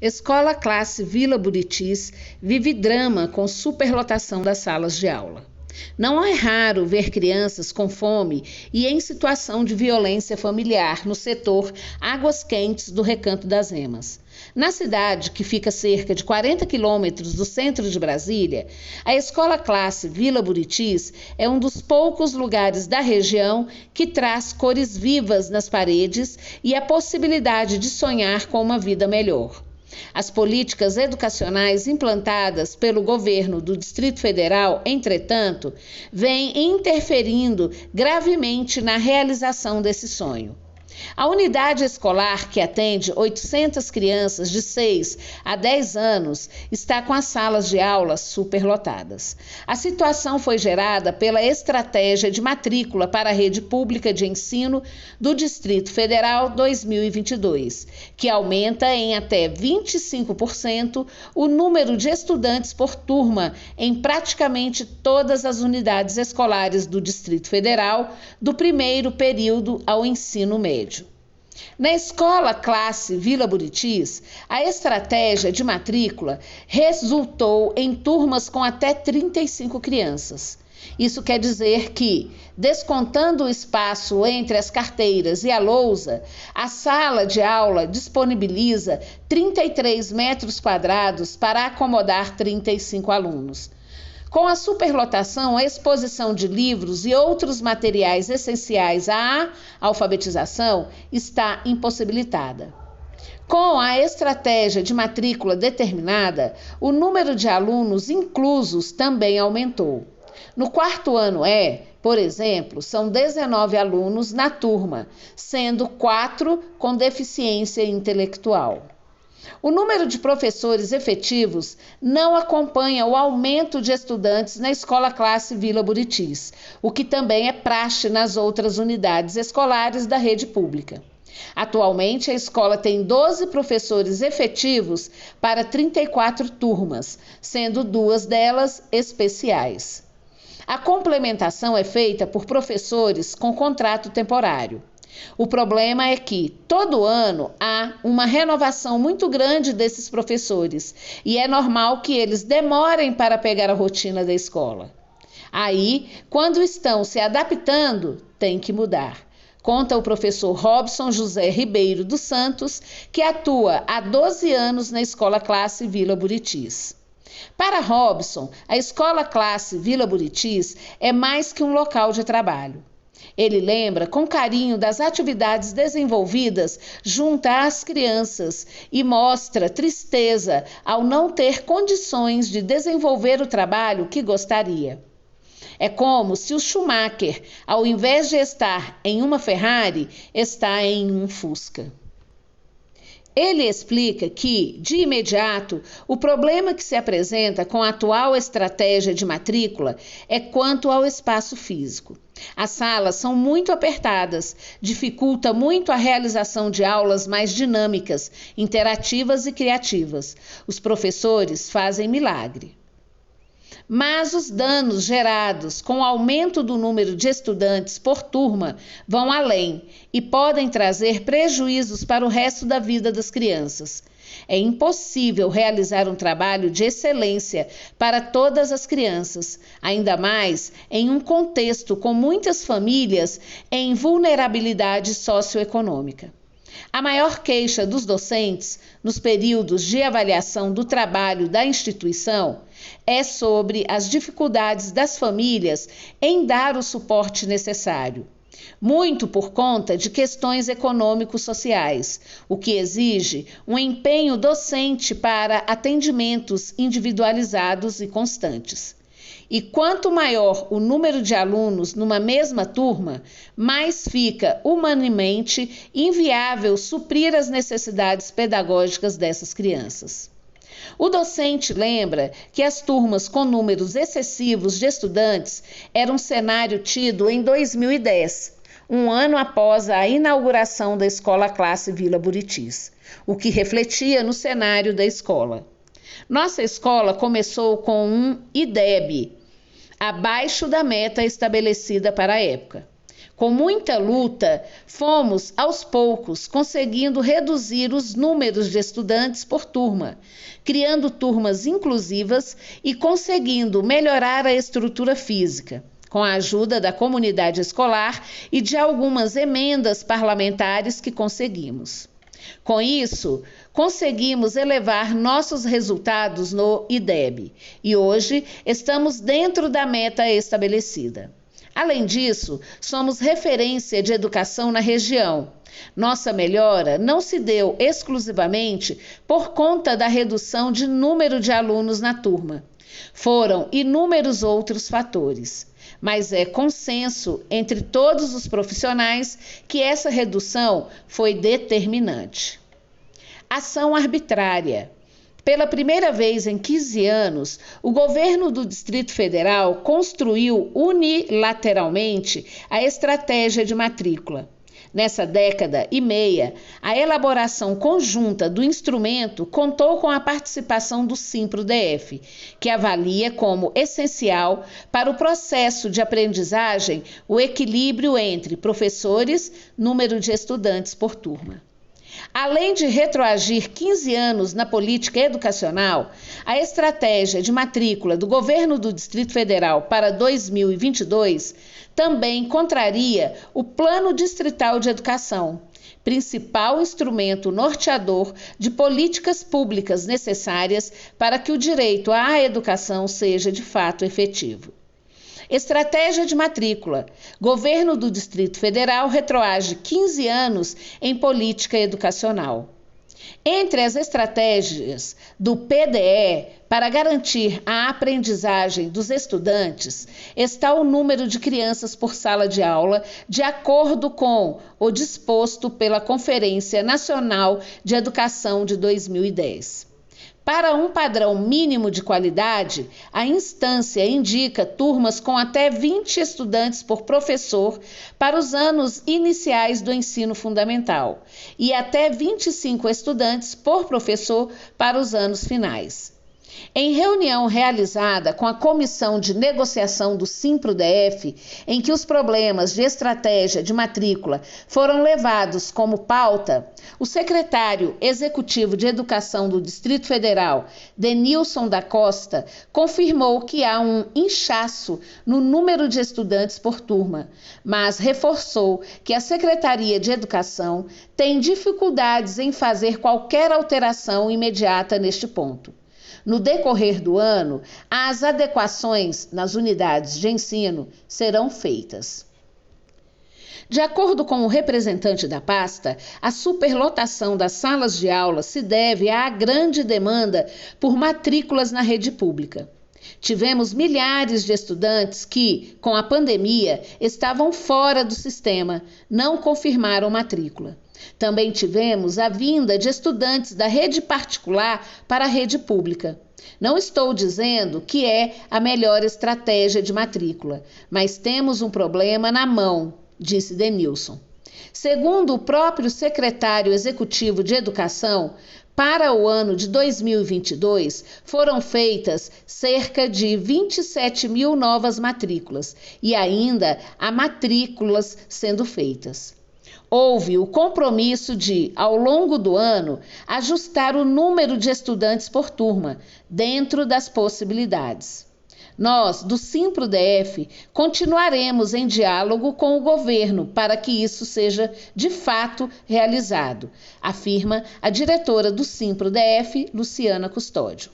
Escola Classe Vila Buritis vive drama com superlotação das salas de aula. Não é raro ver crianças com fome e em situação de violência familiar no setor Águas Quentes do Recanto das Emas. Na cidade, que fica a cerca de 40 quilômetros do centro de Brasília, a Escola Classe Vila Buritis é um dos poucos lugares da região que traz cores vivas nas paredes e a possibilidade de sonhar com uma vida melhor. As políticas educacionais implantadas pelo governo do Distrito Federal, entretanto, vêm interferindo gravemente na realização desse sonho. A unidade escolar, que atende 800 crianças de 6 a 10 anos, está com as salas de aula superlotadas. A situação foi gerada pela estratégia de matrícula para a rede pública de ensino do Distrito Federal 2022, que aumenta em até 25% o número de estudantes por turma em praticamente todas as unidades escolares do Distrito Federal, do primeiro período ao ensino médio. Na Escola Classe Vila Buritis, a estratégia de matrícula resultou em turmas com até 35 crianças. Isso quer dizer que, descontando o espaço entre as carteiras e a lousa, a sala de aula disponibiliza 33 metros quadrados para acomodar 35 alunos. Com a superlotação, a exposição de livros e outros materiais essenciais à alfabetização está impossibilitada. Com a estratégia de matrícula determinada, o número de alunos inclusos também aumentou. No quarto ano por exemplo, são 19 alunos na turma, sendo 4 com deficiência intelectual. O número de professores efetivos não acompanha o aumento de estudantes na Escola Classe Vila Buritis, o que também é praxe nas outras unidades escolares da rede pública. Atualmente, a escola tem 12 professores efetivos para 34 turmas, sendo 2 delas especiais. A complementação é feita por professores com contrato temporário. O problema é que, todo ano, há uma renovação muito grande desses professores e é normal que eles demorem para pegar a rotina da escola. Aí, quando estão se adaptando, tem que mudar. Conta o professor Robson José Ribeiro dos Santos, que atua há 12 anos na Escola Classe Vila Buritis. Para Robson, a Escola Classe Vila Buritis é mais que um local de trabalho. Ele lembra com carinho das atividades desenvolvidas junto às crianças e mostra tristeza ao não ter condições de desenvolver o trabalho que gostaria. É como se o Schumacher, ao invés de estar em uma Ferrari, está em um Fusca. Ele explica que, de imediato, o problema que se apresenta com a atual estratégia de matrícula é quanto ao espaço físico. As salas são muito apertadas, dificulta muito a realização de aulas mais dinâmicas, interativas e criativas. Os professores fazem milagre. Mas os danos gerados com o aumento do número de estudantes por turma vão além e podem trazer prejuízos para o resto da vida das crianças. É impossível realizar um trabalho de excelência para todas as crianças, ainda mais em um contexto com muitas famílias em vulnerabilidade socioeconômica. A maior queixa dos docentes, nos períodos de avaliação do trabalho da instituição, é sobre as dificuldades das famílias em dar o suporte necessário. Muito por conta de questões econômico-sociais, o que exige um empenho docente para atendimentos individualizados e constantes. E quanto maior o número de alunos numa mesma turma, mais fica humanamente inviável suprir as necessidades pedagógicas dessas crianças. O docente lembra que as turmas com números excessivos de estudantes eram um cenário tido em 2010, um ano após a inauguração da Escola Classe Vila Buritis, o que refletia no cenário da escola. Nossa escola começou com um IDEB, abaixo da meta estabelecida para a época. Com muita luta, fomos, aos poucos, conseguindo reduzir os números de estudantes por turma, criando turmas inclusivas e conseguindo melhorar a estrutura física, com a ajuda da comunidade escolar e de algumas emendas parlamentares que conseguimos. Com isso, conseguimos elevar nossos resultados no IDEB e hoje estamos dentro da meta estabelecida. Além disso, somos referência de educação na região. Nossa melhora não se deu exclusivamente por conta da redução de número de alunos na turma. Foram inúmeros outros fatores, mas é consenso entre todos os profissionais que essa redução foi determinante. Ação arbitrária. Pela primeira vez em 15 anos, o governo do Distrito Federal construiu unilateralmente a estratégia de matrícula. Nessa década e meia, a elaboração conjunta do instrumento contou com a participação do Simpro-DF, que avalia como essencial para o processo de aprendizagem o equilíbrio entre professores, número de estudantes por turma. Além de retroagir 15 anos na política educacional, a estratégia de matrícula do governo do Distrito Federal para 2022 também contraria o Plano Distrital de Educação, principal instrumento norteador de políticas públicas necessárias para que o direito à educação seja de fato efetivo. Estratégia de matrícula. Governo do Distrito Federal retroage 15 anos em política educacional. Entre as estratégias do PDE para garantir a aprendizagem dos estudantes está o número de crianças por sala de aula, de acordo com o disposto pela Conferência Nacional de Educação de 2010. Para um padrão mínimo de qualidade, a instância indica turmas com até 20 estudantes por professor para os anos iniciais do ensino fundamental e até 25 estudantes por professor para os anos finais. Em reunião realizada com a Comissão de Negociação do Simpro-DF, em que os problemas de estratégia de matrícula foram levados como pauta, o secretário executivo de Educação do Distrito Federal, Denilson da Costa, confirmou que há um inchaço no número de estudantes por turma, mas reforçou que a Secretaria de Educação tem dificuldades em fazer qualquer alteração imediata neste ponto. No decorrer do ano, as adequações nas unidades de ensino serão feitas. De acordo com o representante da pasta, a superlotação das salas de aula se deve à grande demanda por matrículas na rede pública. Tivemos milhares de estudantes que, com a pandemia, estavam fora do sistema, não confirmaram matrícula. Também tivemos a vinda de estudantes da rede particular para a rede pública. Não estou dizendo que é a melhor estratégia de matrícula, mas temos um problema na mão, disse Denilson. Segundo o próprio secretário executivo de Educação, para o ano de 2022, foram feitas cerca de 27 mil novas matrículas e ainda há matrículas sendo feitas. Houve o compromisso de, ao longo do ano, ajustar o número de estudantes por turma, dentro das possibilidades. Nós, do Simpro-DF, continuaremos em diálogo com o governo para que isso seja de fato realizado, afirma a diretora do Simpro-DF, Luciana Custódio.